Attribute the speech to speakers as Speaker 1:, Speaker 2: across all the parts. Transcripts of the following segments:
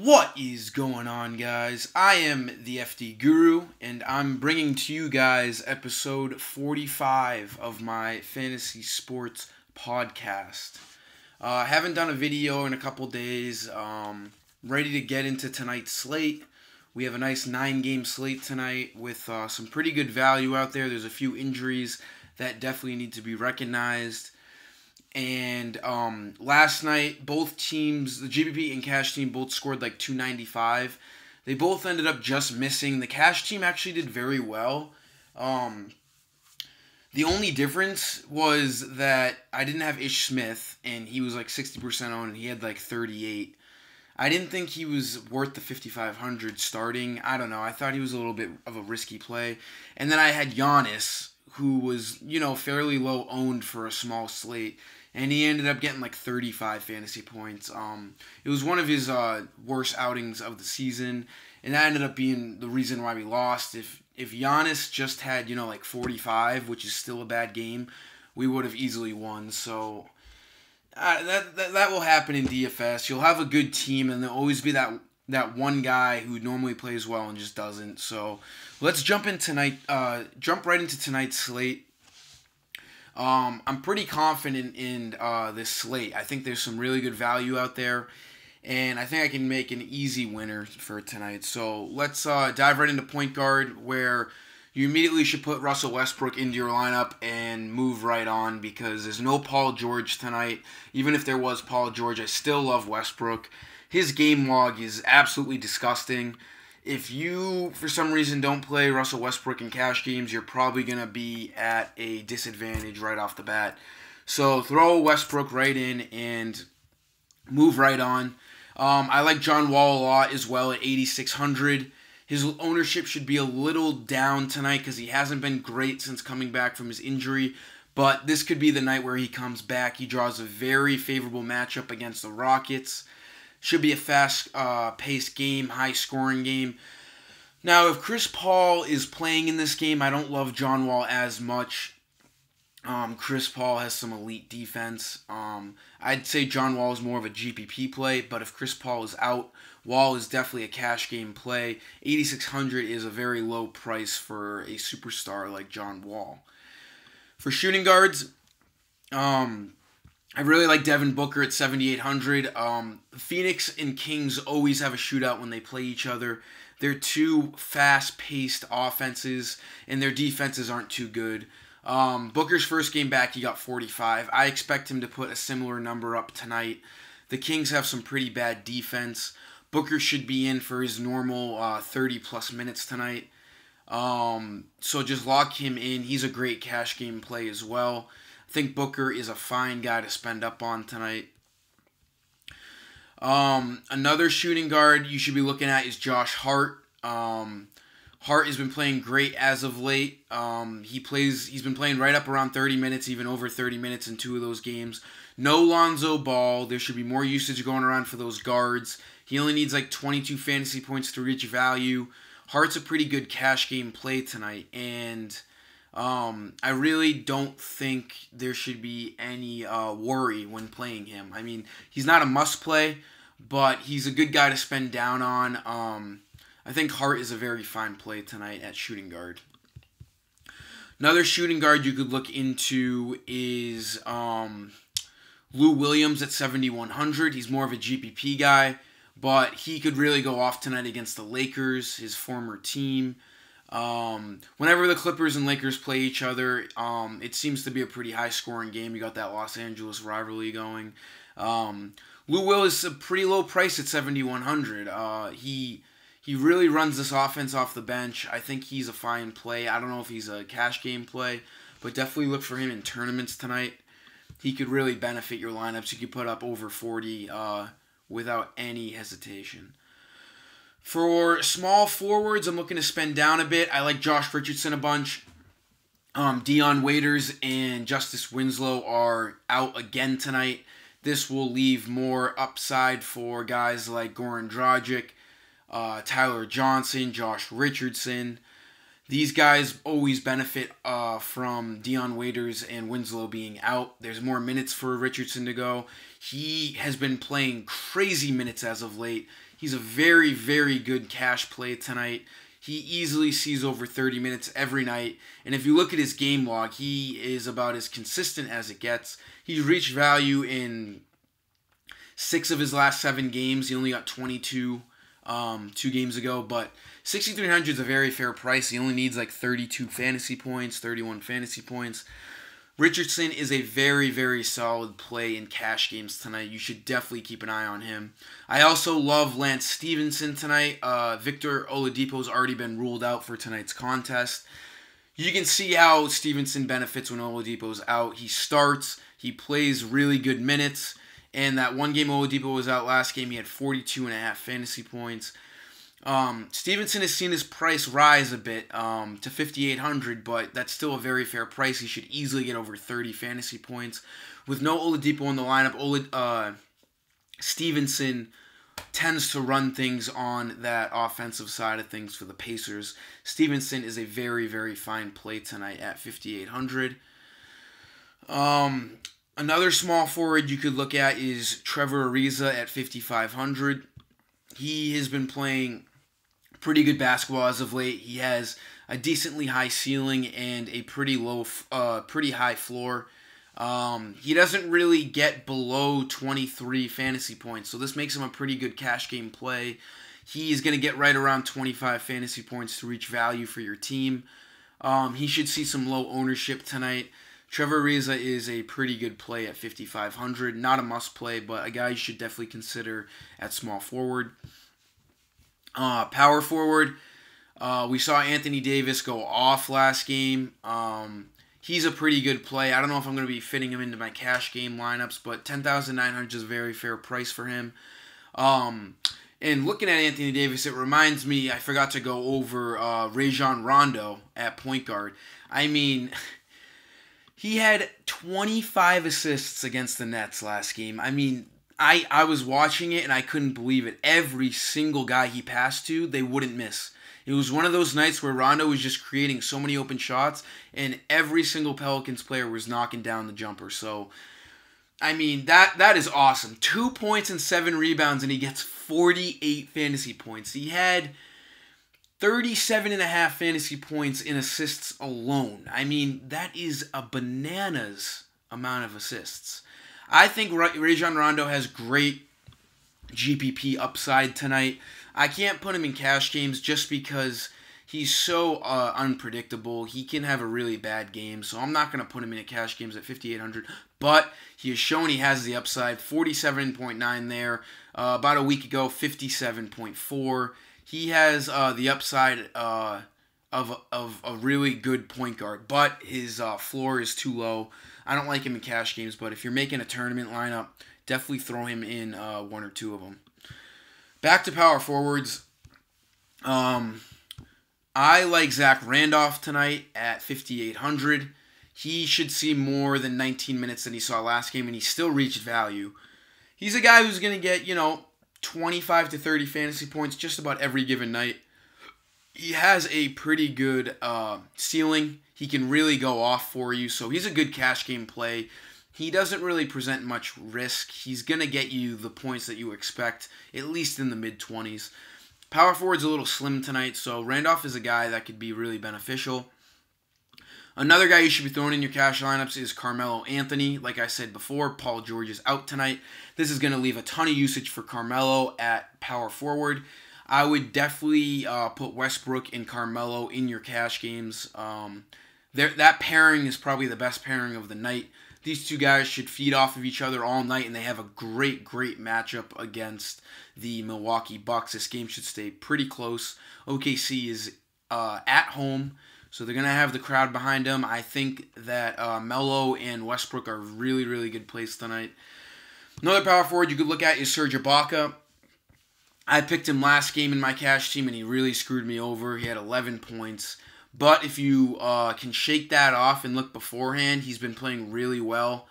Speaker 1: What is going on, guys? I am the FD Guru, and I'm bringing to you guys episode 45 of my fantasy sports podcast. I haven't done a video in a couple days. Ready to get into tonight's slate. We have a nice 9-game slate tonight with some pretty good value out there. There's a few injuries that definitely need to be recognized. And last night, both teams, the GPP and cash team, both scored like 295. They both ended up just missing. The cash team actually did very well. The only difference was that I didn't have Ish Smith, and he was like 60% owned, and he had like 38. I didn't think he was worth the 5,500 starting. I don't know. I thought he was a little bit of a risky play. And then I had Giannis, who was, fairly low owned for a small slate. And he ended up getting like 35 fantasy points. It was one of his worst outings of the season. And that ended up being the reason why we lost. If Giannis just had, like 45, which is still a bad game, we would have easily won. So that will happen in DFS. You'll have a good team, and there'll always be that one guy who normally plays well and just doesn't. So let's jump right into tonight's slate. I'm pretty confident in this slate. I think there's some really good value out there, and I think I can make an easy winner for tonight. So let's dive right into point guard, where you immediately should put Russell Westbrook into your lineup and move right on, because there's no Paul George tonight. Even if there was Paul George, I still love Westbrook. His game log is absolutely disgusting. If you, for some reason, don't play Russell Westbrook in cash games, you're probably going to be at a disadvantage right off the bat. So throw Westbrook right in and move right on. I like John Wall a lot as well at 8,600. His ownership should be a little down tonight because he hasn't been great since coming back from his injury. But this could be the night where he comes back. He draws a very favorable matchup against the Rockets. Should be a fast-paced game, high-scoring game. Now, if Chris Paul is playing in this game, I don't love John Wall as much. Chris Paul has some elite defense. I'd say John Wall is more of a GPP play, but if Chris Paul is out, Wall is definitely a cash game play. 8,600 is a very low price for a superstar like John Wall. For shooting guards, I really like Devin Booker at 7,800. Phoenix and Kings always have a shootout when they play each other. They're two fast-paced offenses, and their defenses aren't too good. Booker's first game back, he got 45. I expect him to put a similar number up tonight. The Kings have some pretty bad defense. Booker should be in for his normal 30-plus minutes tonight. So just lock him in. He's a great cash game play as well. I think Booker is a fine guy to spend up on tonight. Another shooting guard you should be looking at is Josh Hart. Hart has been playing great as of late. He's been playing right up around 30 minutes, even over 30 minutes in 2 of those games. No Lonzo Ball. There should be more usage going around for those guards. He only needs like 22 fantasy points to reach value. Hart's a pretty good cash game play tonight, and I really don't think there should be any worry when playing him. I mean, he's not a must-play, but he's a good guy to spend down on. I think Hart is a very fine play tonight at shooting guard. Another shooting guard you could look into is Lou Williams at 7,100. He's more of a GPP guy, but he could really go off tonight against the Lakers, his former team. Whenever the Clippers and Lakers play each other, it seems to be a pretty high-scoring game. You got that Los Angeles rivalry going. Lou Will is a pretty low price at 7,100. He really runs this offense off the bench. I think he's a fine play. I don't know if he's a cash game play, but definitely look for him in tournaments tonight. He could really benefit your lineups. You could put up over 40 without any hesitation. For small forwards, I'm looking to spend down a bit. I like Josh Richardson a bunch. Dion Waiters and Justice Winslow are out again tonight. This will leave more upside for guys like Goran Dragic, Tyler Johnson, Josh Richardson. These guys always benefit from Dion Waiters and Winslow being out. There's more minutes for Richardson to go. He has been playing crazy minutes as of late. He's a very, very good cash play tonight. He easily sees over 30 minutes every night. And if you look at his game log, he is about as consistent as it gets. He's reached value in 6 of his last 7 games. He only got 22 2 games ago. But 6,300 is a very fair price. He only needs like 32 fantasy points, 31 fantasy points. Richardson is a very, very solid play in cash games tonight. You should definitely keep an eye on him. I also love Lance Stephenson tonight. Victor Oladipo's already been ruled out for tonight's contest. You can see how Stephenson benefits when Oladipo's out. He starts, he plays really good minutes, and that one game Oladipo was out last game, he had 42.5 fantasy points. Stephenson has seen his price rise a bit to 5,800, but that's still a very fair price. He should easily get over 30 fantasy points. With no Oladipo in the lineup, Stephenson tends to run things on that offensive side of things for the Pacers. Stephenson is a very, very fine play tonight at 5,800. Another small forward you could look at is Trevor Ariza at 5,500. He has been playing pretty good basketball as of late. He has a decently high ceiling and a pretty high floor. He doesn't really get below 23 fantasy points, so this makes him a pretty good cash game play. He is going to get right around 25 fantasy points to reach value for your team. He should see some low ownership tonight. Trevor Ariza is a pretty good play at 5,500. Not a must play, but a guy you should definitely consider at small forward. Power forward, we saw Anthony Davis go off last game. He's a pretty good play. I don't know if I'm going to be fitting him into my cash game lineups, but 10,900 is a very fair price for him. And looking at Anthony Davis, it reminds me, I forgot to go over Rajon Rondo at point guard. I mean, he had 25 assists against the Nets last game. I mean, I was watching it and I couldn't believe it. Every single guy he passed to, they wouldn't miss. It was one of those nights where Rondo was just creating so many open shots and every single Pelicans player was knocking down the jumper. So, I mean, that is awesome. 2 points and 7 rebounds and he gets 48 fantasy points. He had 37.5 fantasy points in assists alone. I mean, that is a bananas amount of assists. I think Rajon Rondo has great GPP upside tonight. I can't put him in cash games just because he's so unpredictable. He can have a really bad game, so I'm not going to put him in cash games at 5,800. But he has shown he has the upside. 47.9 there. About a week ago, 57.4. He has the upside of a really good point guard, but his floor is too low. I don't like him in cash games, but if you're making a tournament lineup, definitely throw him in 1 or 2 of them. Back to power forwards. I like Zach Randolph tonight at 5,800. He should see more than 19 minutes than he saw last game, and he still reached value. He's a guy who's going to get, 25 to 30 fantasy points just about every given night. He has a pretty good ceiling. He can really go off for you, so he's a good cash game play. He doesn't really present much risk. He's going to get you the points that you expect, at least in the mid-20s. Power forward's a little slim tonight, so Randolph is a guy that could be really beneficial. Another guy you should be throwing in your cash lineups is Carmelo Anthony. Like I said before, Paul George is out tonight. This is going to leave a ton of usage for Carmelo at power forward. I would definitely put Westbrook and Carmelo in your cash games. That pairing is probably the best pairing of the night. These two guys should feed off of each other all night, and they have a great, great matchup against the Milwaukee Bucks. This game should stay pretty close. OKC is at home, so they're going to have the crowd behind them. I think that Melo and Westbrook are really, really good plays tonight. Another power forward you could look at is Serge Ibaka. I picked him last game in my cash team, and he really screwed me over. He had 11 points. But if you can shake that off and look beforehand, he's been playing really well.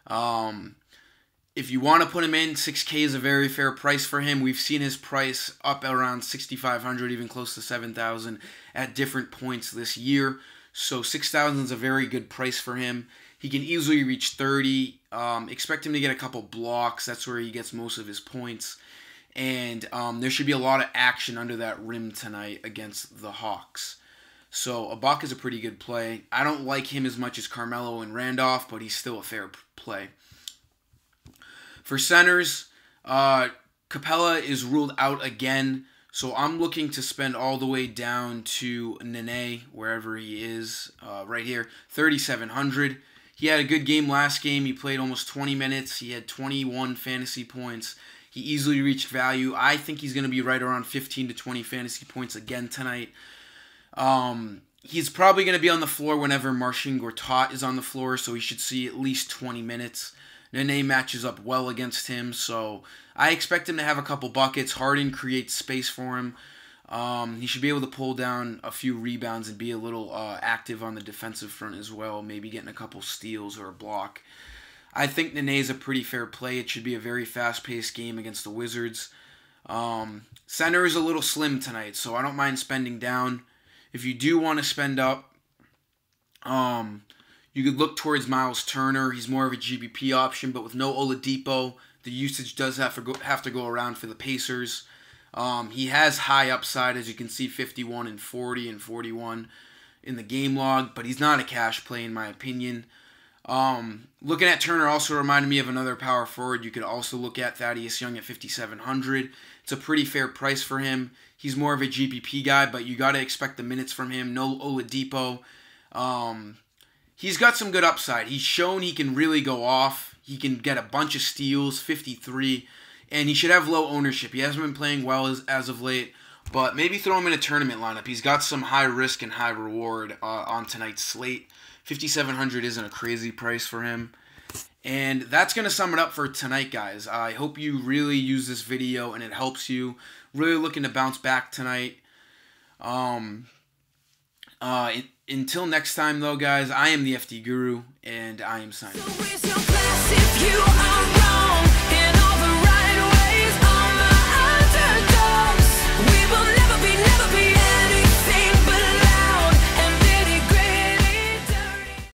Speaker 1: If you want to put him in, 6K is a very fair price for him. We've seen his price up around 6,500, even close to 7,000 at different points this year. So 6,000 is a very good price for him. He can easily reach 30. Expect him to get a couple blocks. That's where he gets most of his points. And there should be a lot of action under that rim tonight against the Hawks. So Ibaka is a pretty good play. I don't like him as much as Carmelo and Randolph, but he's still a fair play. For centers, Capella is ruled out again. So I'm looking to spend all the way down to Nene, wherever he is, right here, 3,700. He had a good game last game. He played almost 20 minutes. He had 21 fantasy points. He easily reached value. I think he's going to be right around 15 to 20 fantasy points again tonight. He's probably going to be on the floor whenever Marcin Gortat is on the floor, so he should see at least 20 minutes. Nene matches up well against him, so I expect him to have a couple buckets. Harden creates space for him. He should be able to pull down a few rebounds and be a little active on the defensive front as well, maybe getting a couple steals or a block. I think Nene is a pretty fair play. It should be a very fast-paced game against the Wizards. Center is a little slim tonight, so I don't mind spending down. If you do want to spend up, you could look towards Myles Turner. He's more of a GPP option, but with no Oladipo, the usage does have to go around for the Pacers. He has high upside, as you can see, 51 and 40 and 41 in the game log, but he's not a cash play in my opinion. Looking at Turner also reminded me of another power forward. You could also look at Thaddeus Young at 5,700. It's a pretty fair price for him. He's more of a GPP guy, but you got to expect the minutes from him. No Oladipo. He's got some good upside. He's shown he can really go off. He can get a bunch of steals, 53, and he should have low ownership. He hasn't been playing well as of late, but maybe throw him in a tournament lineup. He's got some high risk and high reward on tonight's slate. 5,700 isn't a crazy price for him. And that's going to sum it up for tonight, guys. I hope you really use this video and it helps you. Really looking to bounce back tonight. Until next time, though, guys, I am the FD Guru, and I am signing off.